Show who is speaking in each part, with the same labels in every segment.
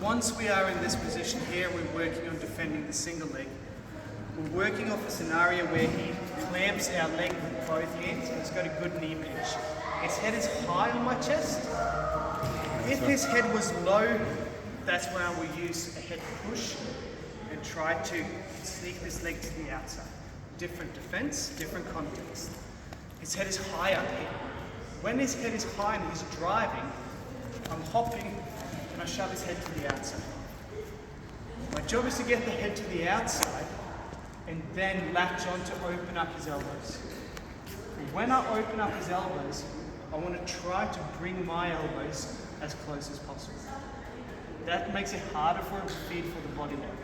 Speaker 1: once we are in this position here, we're working on defending the single leg. We're working off a scenario where he clamps our leg with both hands and he's got a good knee bridge. His head is high on my chest. If his head was low, that's when I will use a head push and try to sneak this leg to the outside. Different defense, different context. His head is high up here. When his head is high and he's driving, I'm hopping and I shove his head to the outside. My job is to get the head to the outside and then latch on to open up his elbows. And when I open up his elbows, I want to try to bring my elbows as close as possible. That makes it harder for him to feed for the body lock.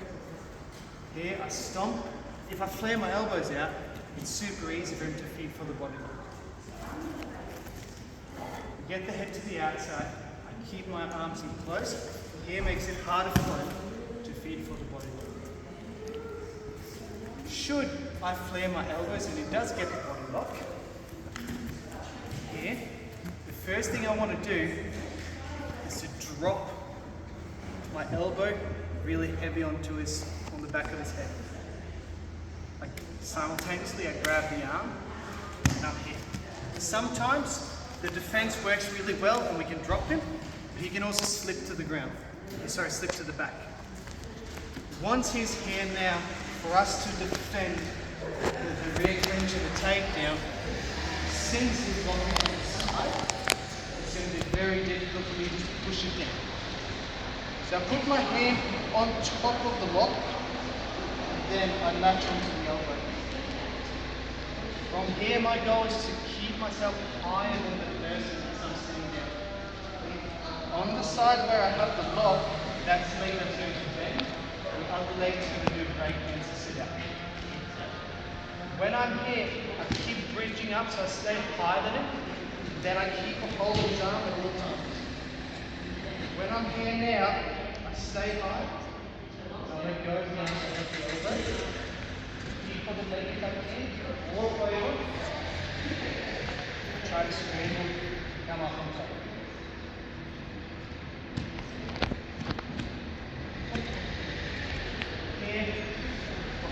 Speaker 1: Here I stomp. If I flare my elbows out, it's super easy for him to feed for the body lock. Get the head to the outside. I keep my arms in close. Here makes it harder for him to feed for the body lock. Should I flare my elbows and he does get the body lock, here, the first thing I want to do is to drop my elbow really heavy on the back of his head. Simultaneously I grab the arm and I'm here. Sometimes the defense works really well and we can drop him, but he can also slip to the ground. Slip to the back. Once he's here now, for us to defend the rear clinch and the takedown, since he's locking on the side, it's going to be very difficult for me to push it down. So I put my hand on top of the lock, and then I latch onto the elbow. From here, my goal is to keep myself higher than the person as I'm sitting down. On the side where I have the lock, that's the leg that's going to bend. The other leg is going to do break dance to sit out. When I'm here, I keep bridging up so I stay higher than him. Then I keep a hold of his arm at all times. When I'm here now, I stay high. I let go down to the elbow. Keep on the leg back in, all the way on. Try to scramble, come up on top.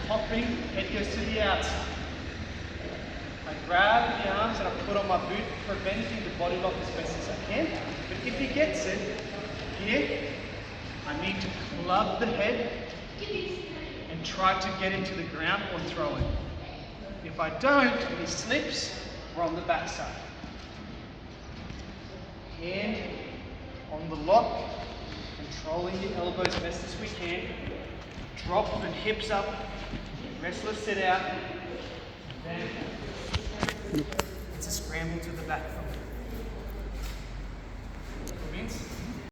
Speaker 1: Hopping, head goes to the outside. I grab the arms and I put on my boot, preventing the body lock as best as I can. But if he gets it, here, I need to club the head and try to get him to the ground or throw him. If I don't, and he slips, we're on the backside. Hand on the lock, controlling the elbow as best as we can. Drop the hips up. Wrestler sit out, then it's a scramble to the back foot.